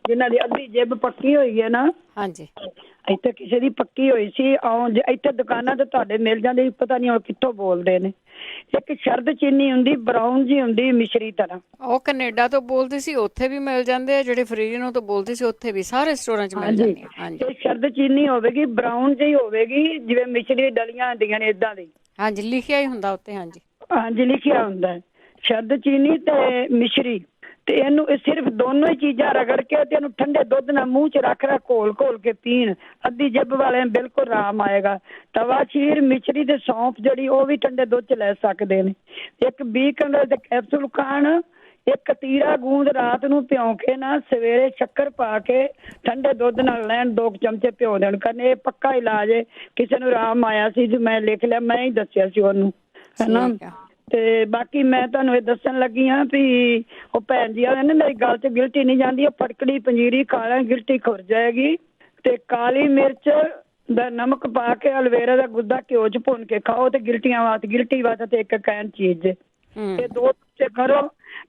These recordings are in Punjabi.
ਜਿਨ੍ਹਾਂ ਦੀ ਅੱਧੀ ਜਿੱਬ ਪੱਕੀ ਹੋਈ ਹੈ ਨਾ। ਹਾਂਜੀ। ਇੱਥੇ ਕਿਸੇ ਦੀ ਪੱਕੀ ਹੋਈ ਸੀ। ਇੱਥੇ ਦੁਕਾਨਾਂ ਤੇ ਤੁਹਾਡੇ ਮਿਲ ਜਾਂਦੇ, ਪਤਾ ਨਹੀਂ ਉਹ ਕਿੱਥੋਂ ਬੋਲਦੇ ਨੇ। ਇੱਕ ਸ਼ਰਦ ਚੀਨੀ ਹੁੰਦੀ, ਬਰਾਊਨ ਜੀ ਹੁੰਦੀ, ਮਿਸ਼ਰੀ ਤਰ੍ਹਾਂ। ਉਹ ਕੈਨੇਡਾ ਤੋਂ ਬੋਲਦੀ ਸੀ, ਉੱਥੇ ਵੀ ਮਿਲ ਜਾਂਦੇ ਆ। ਜਿਹੜੇ ਫਰੀਜ਼ਨੋ ਤੋਂ ਬੋਲਦੀ ਸੀ, ਉੱਥੇ ਵੀ ਸਾਰੇ ਸਟੋਰਾਂ 'ਚ ਮਿਲ ਹਾਂਜੀ, ਜਾਂਦੀਆਂ। ਹਾਂਜੀ, ਇਹ ਸ਼ਰਦ ਚੀਨੀ ਹੋਵੇਗੀ, ਬਰਾਊਨ ਜਿਹੀ ਹੋਵੇਗੀ, ਜਿਵੇਂ ਮਿਸ਼ਰੀ ਡਲੀਆਂ ਹੁੰਦੀਆਂ ਨੇ ਇਦਾਂ ਦੀ। ਹਾਂਜੀ, ਲਿਖਿਆ ਹੀ ਹੁੰਦਾ ਉੱਤੇ। ਹਾਂਜੀ ਹਾਂਜੀ, ਲਿਖਿਆ ਹੁੰਦਾ ਸ਼ਰਦ ਚੀਨੀ ਤੇ ਮਿਸ਼ਰੀ। ਤੇ ਇਹਨੂੰ ਸਿਰਫ ਦੋਨੋਂ ਹੀ ਚੀਜ਼ਾਂ ਰਗੜ ਕੇ ਤੇ ਇਹਨੂੰ ਠੰਡੇ ਦੁੱਧ ਨਾਲ ਮੂੰਹ 'ਚ ਰੱਖ ਘੋਲ ਘੋਲ ਕੇ ਪੀਣ। ਅੱਧੀ ਜਿੱਬ ਵਾਲਿਆਂ ਨੂੰ ਬਿਲਕੁਲ ਆਰਾਮ ਆਏਗਾ। ਤਵਾ ਚੀਰ, ਮਿਸ਼ਰੀ ਤੇ ਸੌਂਫ ਜਿਹੜੀ ਉਹ ਵੀ ਠੰਡੇ ਦੁੱਧ 'ਚ ਲੈ ਸਕਦੇ ਨੇ। ਇੱਕ 20 ਕੰਡੇ ਦੇ ਕੈਪਸੂਲ ਖਾਣ। ਇੱਕ ਤੀਰਾ ਗੂੰਦ ਰਾਤ ਨੂੰ ਭਿਉਂ ਕੇ ਨਾ ਸਵੇਰੇ ਸ਼ੱਕਰ ਪਾ ਕੇ ਠੰਡੇ ਦੁੱਧ ਨਾਲ ਲੈਣ। 2 ਚਮਚੇ ਭਿਉਂ ਦੇਣ ਕਰਨੇ। ਇਹ ਪੱਕਾ ਇਲਾਜ ਹੈ। ਕਿਸੇ ਨੂੰ ਆਰਾਮ ਆਇਆ ਸੀ, ਮੈਂ ਲਿਖ ਲਿਆ, ਮੈਂ ਹੀ ਦੱਸਿਆ ਸੀ ਉਹਨੂੰ, ਹੈਨਾ। ਠੀਕ ਆ। ਤੇ ਬਾਕੀ ਮੈਂ ਤੁਹਾਨੂੰ ਇਹ ਦੱਸਣ ਲੱਗੀ ਹਾਂ ਵੀ ਉਹ ਭੈਣ ਜੀ ਵਾਲੇ ਨੇ ਮੇਰੀ ਗੱਲ 'ਚ ਗਿਲਟੀ ਨਹੀਂ ਜਾਂਦੀ। ਉਹ ਫਟਕੜੀ ਪੰਜੀਰੀ ਖਾ ਲੈ, ਗਿਲਟੀ ਖੁਰ ਜਾਏਗੀ। ਤੇ ਕਾਲੀ ਮਿਰਚ ਦਾ ਨਮਕ ਪਾ ਕੇ ਐਲੋਵੇਰਾ ਦਾ ਗੁੱਦਾ ਘਿਓ 'ਚ ਭੁੰਨ ਕੇ ਖਾਓ ਤੇ ਗਿਲਟੀ ਵਾਸਤੇ ਤੇ ਇੱਕ ਕਹਿਣ ਚੀਜ਼ ਜੇ। ਇਹ 2 ਟੁਕੜੇ ਕਰੋ।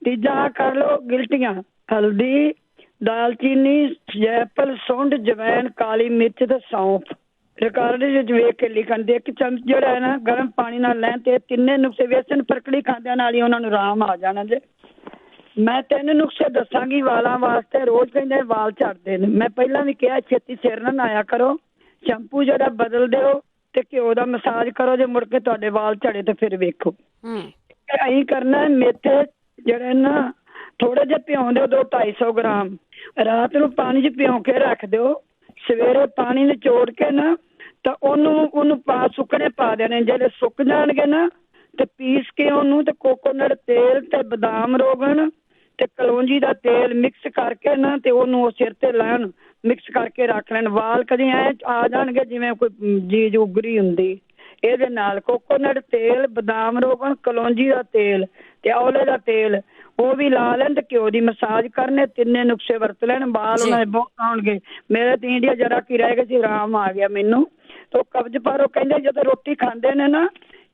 ਤੀਜਾ ਕਰ ਲਓ ਗਿਲਟੀਆਂ, ਹਲਦੀ, ਦਾਲਚੀਨੀ, ਜੈਫਲ, ਸੁੰਡ, ਜਵੈਣ, ਕਾਲੀ ਮਿਰਚ ਤੇ ਸੌਂਫ। ਰਿਕਾਰਡ ਵਿੱਚ ਵੇਖ ਕੇ ਲਿਖਣ ਦੇ। 1 ਚਮਚ ਜਿਹੜਾ ਹੈ ਨਾ ਗਰਮ ਪਾਣੀ ਨਾਲ ਲੈਣ ਤੇ ਤਿੰਨੇ ਨੁਕਸੇ ਵੇਸਣ ਫਟਕੜੀ ਖਾਂਦਿਆਂ ਨਾਲ ਹੀ ਉਹਨਾਂ ਨੂੰ ਆਰਾਮ ਆ ਜਾਣਾ ਜੇ। ਮੈਂ 3 ਨੁਕਸੇ ਦੱਸਾਂਗੀ ਵਾਲਾਂ ਵਾਸਤੇ। ਰੋਜ਼ ਕਹਿੰਦੇ ਵਾਲ ਝੜਦੇ ਨੇ। ਮੈਂ ਪਹਿਲਾਂ ਵੀ ਕਿਹਾ ਛੇਤੀ ਸਿਰ ਨਾ ਨਹਾਇਆ ਕਰੋ। ਸ਼ੈਂਪੂ ਜਿਹੜਾ ਬਦਲ ਦਿਓ ਤੇ ਘਿਓ ਦਾ ਮਸਾਜ ਕਰੋ। ਜੇ ਮੁੜ ਕੇ ਤੁਹਾਡੇ ਵਾਲ ਝੜੇ ਤੇ ਫਿਰ ਵੇਖੋ। ਅਸੀਂ ਕਰਨਾ ਮੇਥੇ ਜਿਹੜੇ ਨਾ ਥੋੜੇ ਜਿਹੇ ਭਿਉਂ ਦਿਓ, 200-250 ਗ੍ਰਾਮ। ਰਾਤ ਨੂੰ ਪਾਣੀ 'ਚ ਭਿਉਂ ਕੇ ਰੱਖ ਦਿਓ। ਸਵੇਰੇ ਪਾਣੀ ਨਿਚੋੜ ਕੇ ਨਾ ਤਾਂ ਉਹਨੂੰ ਸੁੱਕਣੇ ਪਾ ਦੇਣੇ। ਜਿਹੜੇ ਸੁੱਕ ਜਾਣਗੇ ਨਾ ਤੇ ਪੀਸ ਕੇ ਉਹਨੂੰ ਤੇ ਕੋਕੋਨਟ ਤੇਲ ਤੇ ਬਦਾਮ ਰੋਗਣ ਤੇ ਕਲੌਂਜੀ ਦਾ ਤੇਲ ਮਿਕਸ ਕਰਕੇ ਨਾ ਤੇ ਉਹਨੂੰ ਉਹ ਸਿਰ ਤੇ ਲੈਣ। ਮਿਕਸ ਕਰਕੇ ਰੱਖ ਲੈਣ। ਵਾਲ ਕਦੇ ਐ ਆ ਜਾਣਗੇ ਜਿਵੇਂ ਕੋਈ ਚੀਜ਼ ਉਗਰੀ ਹੁੰਦੀ। ਇਹਦੇ ਨਾਲ ਕੋਕੋਨਟ ਤੇਲ, ਬਦਾਮ ਰੋਗਣ, ਕਲੌਂਜੀ ਦਾ ਤੇਲ ਤੇ ਔਲੇ ਦਾ ਤੇਲ ਉਹ ਵੀ ਲਾ ਲੈਣ ਤੇ ਘਿਓ ਦੀ ਮਸਾਜ ਕਰਨੇ। ਤਿੰਨੇ ਨੁਕਸੇ ਵਰਤ ਲੈਣ। ਵਾਲ ਉਹਨਾਂ ਦੇ ਬਹੁਤ ਆਉਣਗੇ। ਮੇਰੇ ਤੇ ਇੰਡੀਆ ਜਰਾ ਕੀ ਰਹਿ ਗਏ ਸੀ, ਆਰਾਮ ਆ ਗਿਆ ਮੈਨੂੰ। ਤੇ ਕਬਜ਼ ਪਰ ਉਹ ਕਹਿੰਦੇ ਜਦੋਂ ਰੋਟੀ ਖਾਂਦੇ ਨੇ ਨਾ,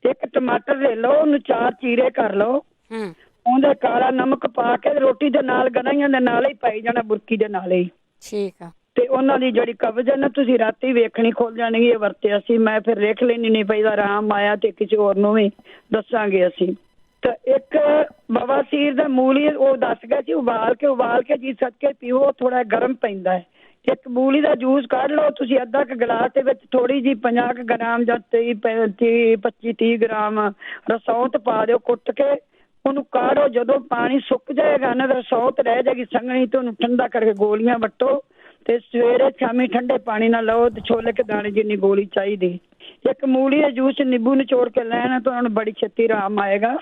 1 ਟਮਾਟਰ ਲੈ ਲਓ, ਉਹਨੂੰ 4 ਚੀਰੇ ਕਰ ਲਓ। ਉਹਦੇ ਕਾਲਾ ਨਮਕ ਪਾ ਕੇ ਰੋਟੀ ਦੇ ਨਾਲ ਗਨਾਈਆਂ ਦੇ ਨਾਲ ਹੀ ਪਾਈ ਜਾਣਾ, ਬੁਰਕੀ ਦੇ ਨਾਲ ਹੀ। ਠੀਕ ਆ। ਤੇ ਉਹਨਾਂ ਦੀ ਜਿਹੜੀ ਕਬਜ਼ ਹੈ ਨਾ, ਤੁਸੀਂ ਰਾਤੀ ਵੇਖਣੀ ਖੁੱਲ ਜਾਣਗੀ। ਇਹ ਵਰਤਿਆ ਸੀ ਮੈਂ, ਫਿਰ ਲਿਖ ਲੈਣੀ ਨਹੀਂ ਪਈ। ਆਰਾਮ ਆਇਆ ਤੇ ਕਿਸੇ ਹੋਰ ਨੂੰ ਵੀ ਦੱਸਾਂਗੇ ਅਸੀਂ। ਤੇ ਇੱਕ ਬਵਾਸੀਰ ਦਾ ਮੂਲੀ ਉਹ ਦੱਸ ਗਿਆ ਸੀ, ਉਬਾਲ ਕੇ ਜੀ ਸਦਕੇ ਪੀਓ, ਥੋੜਾ ਗਰਮ ਪੈਂਦਾ ਹੈ। ਇੱਕ ਮੂਲੀ ਦਾ ਜੂਸ ਕੱਢ ਲਓ ਤੁਸੀਂ, ਅੱਧਾ ਕੁ ਗਲਾਸ ਦੇ ਵਿੱਚ ਥੋੜੀ ਜਿਹੀ 50 ਗ੍ਰਾਮ ਜਾਂ 25-30 ਗ੍ਰਾਮ ਰਸੌਂਤ ਪਾ ਦਿਓ ਕੁੱਟ ਕੇ। ਉਹਨੂੰ ਕਾੜੋ। ਜਦੋਂ ਪਾਣੀ ਸੁੱਕ ਜਾਏਗਾ ਨਾ ਤਾਂ ਰਸੌਂਤ ਰਹਿ ਜਾਏਗੀ ਸੰਘਣੀ, ਤੇ ਉਹਨੂੰ ਠੰਡਾ ਕਰਕੇ ਗੋਲੀਆਂ ਵੱਟੋ ਤੇ ਸਵੇਰੇ ਸ਼ਾਮੀ ਠੰਡੇ ਪਾਣੀ ਨਾਲ ਲਓ ਤੇ ਛੋਲੇ ਕੇ ਦਾਣੇ ਜਿੰਨੀ ਗੋਲੀ ਚਾਹੀਦੀ। ਇੱਕ ਮੂਲੀ ਦੇ ਜੂਸ ਨਿੰਬੂ ਨਿਚੋੜ ਕੇ ਲੈਣਾ ਤਾਂ ਉਹਨਾਂ ਨੂੰ ਬੜੀ ਛੇਤੀ ਆਰਾਮ ਆਏਗਾ।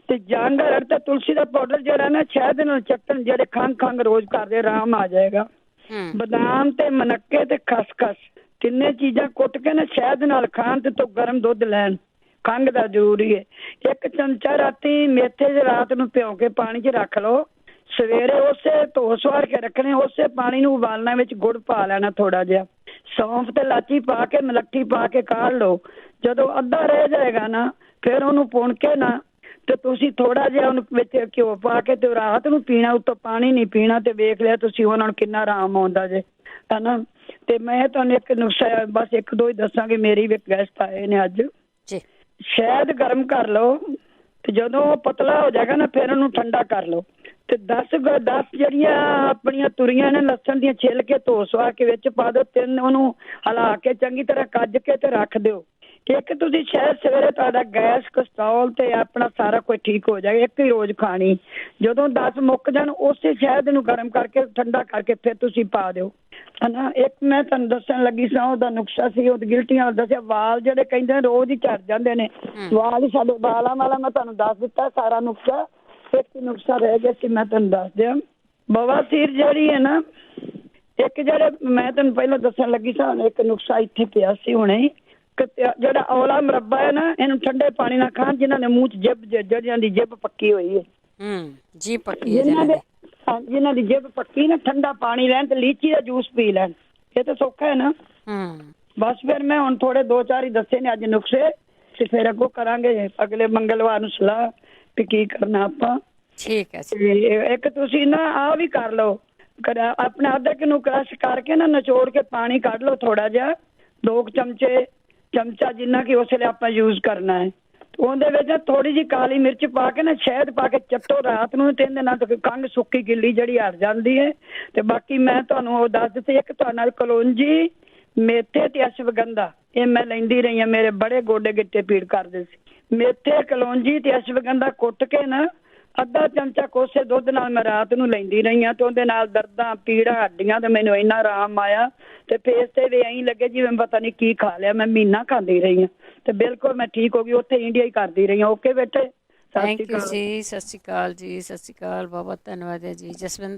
ਤੇ ਜਾਂਗਰ ਤੇ ਤੁਲਸੀ ਦਾ ਪਾਊਡਰ ਜਿਹੜਾ ਨਾ ਸ਼ਹਿਦ ਨਾਲ ਚੱਟਣ, ਜਿਹੜੇ ਖੰਘ ਰੋਜ਼ ਕਰਦੇ, ਆਰਾਮ ਆ ਜਾਏਗਾ। ਬਦਾਮ ਤੇ ਮਨੱਕੇ ਤੇ ਖਸਖਸ ਤਿੰਨੇ ਚੀਜ਼ਾਂ ਕੁੱਟ ਕੇ ਨਾ ਸ਼ਹਿਦ ਨਾਲ ਖਾਣ ਤੇ ਤੋਂ ਗਰਮ ਦੁੱਧ ਲੈਣ। ਖੰਘ ਦਾ ਜ਼ਰੂਰੀ ਹੈ। 1 ਚਮਚਾ ਰਾਤੀ ਮੇਥੇ ਦੇ ਰਾਤ ਨੂੰ ਭਿਉਂ ਕੇ ਪਾਣੀ 'ਚ ਰੱਖ ਲਓ। ਸਵੇਰੇ ਉਸੇ ਧੋ ਸਵਾਰ ਕੇ ਰੱਖਣੇ। ਉਸੇ ਪਾਣੀ ਨੂੰ ਉਬਾਲਣਾ, ਵਿੱਚ ਗੁੜ ਪਾ ਲੈਣਾ ਥੋੜਾ ਜਿਹਾ। ਸੌਂਫ ਤੇ ਇਲਾਚੀ ਪਾ ਕੇ ਮਲੱਠੀ ਪਾ ਕੇ ਕਾੜ ਲਓ। ਜਦੋਂ ਅੱਧਾ ਰਹਿ ਜਾਏਗਾ ਨਾ ਫਿਰ ਉਹਨੂੰ ਪੁਣ ਕੇ ਨਾ ਤੇ ਤੁਸੀਂ ਥੋੜਾ ਜਿਹਾ ਉਹਨੂੰ ਵਿੱਚ ਘਿਓ ਪਾ ਕੇ ਤੇ ਰਾਤ ਨੂੰ ਪੀਣਾ। ਉੱਤੋਂ ਪਾਣੀ ਨਹੀਂ ਪੀਣਾ। ਤੇ ਵੇਖ ਲਿਆ ਤੁਸੀਂ ਉਹਨਾਂ ਨੂੰ ਕਿੰਨਾ ਆਰਾਮ ਆਉਂਦਾ ਜੇ, ਹਨਾ। ਤੇ ਮੈਂ ਤੁਹਾਨੂੰ ਇੱਕ ਨੁਕਸਾ ਬਸ 1-2 ਹੀ ਦੱਸਾਂਗੀ। ਮੇਰੀ ਵੀ ਗੈਸਟ ਆਏ ਨੇ ਅੱਜ। ਸ਼ਹਿਦ ਗਰਮ ਕਰ ਲਓ ਤੇ ਜਦੋਂ ਉਹ ਪਤਲਾ ਹੋ ਜਾਏਗਾ ਨਾ ਫਿਰ ਉਹਨੂੰ ਠੰਡਾ ਕਰ ਲਓ। ਤੇ 10 ਜਿਹੜੀਆਂ ਆਪਣੀਆਂ ਤੁਰੀਆਂ ਨੇ ਲਸਣ ਦੀਆਂ ਛਿੱਲ ਕੇ ਧੋ ਸਵਾ ਕੇ ਵਿੱਚ ਪਾ ਦਿਓ। 3 ਉਹਨੂੰ ਹਿਲਾ ਕੇ ਚੰਗੀ ਤਰ੍ਹਾਂ ਕੱਜ ਕੇ ਤੇ ਰੱਖ ਦਿਓ। ਇੱਕ ਤੁਸੀਂ ਸ਼ਹਿਦ ਸਵੇਰੇ ਤੁਹਾਡਾ ਗੈਸ, ਕੋਲੈਸਟਰੋਲ ਤੇ ਆਪਣਾ ਸਾਰਾ ਕੁਝ ਠੀਕ ਹੋ ਜਾਏਗਾ। ਇੱਕ ਹੀ ਰੋਜ਼ ਖਾਣੀ। ਜਦੋਂ 10 ਮੁੱਕ ਜਾਣ ਉਸੇ ਸ਼ਹਿਦ ਨੂੰ ਗਰਮ ਕਰਕੇ ਠੰਡਾ ਕਰਕੇ ਫਿਰ ਤੁਸੀਂ ਪਾ ਦਿਓ, ਹਨਾ। ਇੱਕ ਮੈਂ ਤੁਹਾਨੂੰ ਦੱਸਣ ਲੱਗੀ ਸਾਂ, ਉਹਦਾ ਨੁਕਸਾ ਸੀ ਉਹ ਗਿਲਟੀਆਂ ਦੱਸਿਆ। ਵਾਲ ਜਿਹੜੇ ਕਹਿੰਦੇ ਰੋਜ਼ ਹੀ ਝੜ ਜਾਂਦੇ ਨੇ, ਵਾਲ ਹੀ ਸਾਡੇ ਵਾਲਾਂ ਵਾਲਾ ਮੈਂ ਤੁਹਾਨੂੰ ਦੱਸ ਦਿੱਤਾ ਸਾਰਾ ਨੁਕਸਾ। ਇੱਕ ਨੁਕਸਾ ਰਹਿ ਗਿਆ ਸੀ, ਮੈਂ ਤੁਹਾਨੂੰ ਦੱਸ ਦਿਆਂ। ਬਵਾਸੀਰ ਜਿਹੜੀ ਹੈ ਨਾ, ਇੱਕ ਜਿਹੜੇ ਮੈਂ ਤੁਹਾਨੂੰ ਪਹਿਲਾਂ ਦੱਸਣ ਲੱਗੀ ਸਾਂ, ਇੱਕ ਨੁਕਸਾ ਇੱਥੇ ਪਿਆ ਸੀ ਹੁਣੇ। ਜਿਹੜਾ ਔਲਾ ਮੁਰੱਬਾ ਹੈ ਨਾ, ਇਹਨੂੰ ਠੰਡੇ ਪਾਣੀ ਨਾਲ ਖਾਣ ਜਿਹਨਾਂ ਦੇ ਮੂੰਹ 'ਚ ਜਿਹੜਿਆਂ ਦੀ ਜਿੱਬ ਪੱਕੀ ਹੋਈ ਹੈ। ਜੀ ਪੱਕੀ ਹੈ ਜਿਹਨਾਂ ਦੀ ਜਿੱਬ ਪੱਕੀ ਨਾ, ਠੰਡਾ ਪਾਣੀ ਲੈਣ ਤੇ ਲੀਚੀ ਦਾ ਜੂਸ ਪੀ ਲੈਣ। ਇਹ ਤਾਂ ਸੌਖਾ ਹੈ ਨਾ। ਬਸ ਫਿਰ ਮੈਂ ਹੁਣ ਥੋੜੇ 2-4 ਹੀ ਦੱਸੇ ਨੇ ਅੱਜ ਨੁਕਸੇ। ਤੇ ਫਿਰ ਅੱਗੋਂ ਕਰਾਂਗੇ ਅਗਲੇ ਮੰਗਲਵਾਰ ਨੂੰ ਸਲਾਹ ਵੀ ਕੀ ਕਰਨਾ ਆਪਾਂ। ਠੀਕ ਹੈ। ਇੱਕ ਤੁਸੀਂ ਨਾ ਆਹ ਵੀ ਕਰ ਲਓ, ਆਪਣਾ ਅਦਰਕ ਨੂੰ ਕ੍ਰਸ਼ ਕਰਕੇ ਨਾ ਨਿਚੋੜ ਕੇ ਪਾਣੀ ਕੱਢ ਲਓ ਥੋੜਾ ਜਿਹਾ, 2 ਚਮਚਾ ਜਿੰਨਾ ਕਿ ਉਸ ਵੇਲੇ ਆਪਾਂ ਯੂਜ਼ ਕਰਨਾ ਹੈ। ਉਹਦੇ ਵਿੱਚ ਥੋੜੀ ਜਿਹੀ ਕਾਲੀ ਮਿਰਚ ਪਾ ਕੇ ਨਾ ਸ਼ਹਿਦ ਪਾ ਕੇ ਚੱਟੋ ਰਾਤ ਨੂੰ, 3 ਦਿਨਾਂ ਤੱਕ ਖੰਘ ਸੁੱਕੀ ਗਿੱਲੀ ਜਿਹੜੀ ਹਟ ਜਾਂਦੀ ਹੈ। ਤੇ ਬਾਕੀ ਮੈਂ ਤੁਹਾਨੂੰ ਉਹ ਦੱਸ ਦਿੱਤੀ, ਇੱਕ ਤੁਹਾਡੇ ਕਲੌਂਜੀ, ਮੇਥੇ ਤੇ ਅਸ਼ਵਗੰਧਾ, ਇਹ ਮੈਂ ਲੈਂਦੀ ਰਹੀ ਹਾਂ, ਮੇਰੇ ਬੜੇ ਗੋਡੇ ਗਿੱਟੇ ਪੀੜ ਕਰਦੇ ਸੀ। ਮੇਥੇ, ਕਲੌਂਜੀ ਤੇ ਅਸ਼ਵਗੰਧਾ ਕੁੱਟ ਕੇ ਨਾ ਅੱਧਾ ਚਮਚਾ ਕੋਸੇ ਦੁੱਧ ਨਾਲ ਮੈਂ ਰਾਤ ਨੂੰ ਲੈਂਦੀ ਰਹੀ ਹਾਂ, ਤੇ ਉਹਦੇ ਨਾਲ ਦਰਦਾਂ, ਪੀੜਾਂ, ਹੱਡੀਆਂ ਤੇ ਮੈਨੂੰ ਇੰਨਾ ਆਰਾਮ ਆਇਆ। ਤੇ ਫੇਸ ਤੇ ਵੀ ਐਂ ਲੱਗੇ ਜਿਵੇਂ ਪਤਾ ਨਹੀਂ ਕੀ ਖਾ ਲਿਆ। ਮੈਂ ਮਹੀਨਾ ਖਾਂਦੀ ਰਹੀ ਹਾਂ ਤੇ ਬਿਲਕੁਲ ਮੈਂ ਠੀਕ ਹੋ ਗਈ। ਉੱਥੇ ਇੰਡੀਆ ਹੀ ਕਰਦੀ ਰਹੀ ਹਾਂ। ਓਕੇ ਬੇਟੇ, ਸਤਿ ਸ਼੍ਰੀ ਥੈਂਕ ਯੂ ਅਕਾਲ। ਜੀ, ਸਤਿ ਸ਼੍ਰੀ ਅਕਾਲ ਜੀ, ਸਤਿ ਸ਼੍ਰੀ ਅਕਾਲ, ਬਹੁਤ ਬਹੁਤ ਧੰਨਵਾਦ ਹੈ ਜੀ ਜਸਵਿੰਦਰ।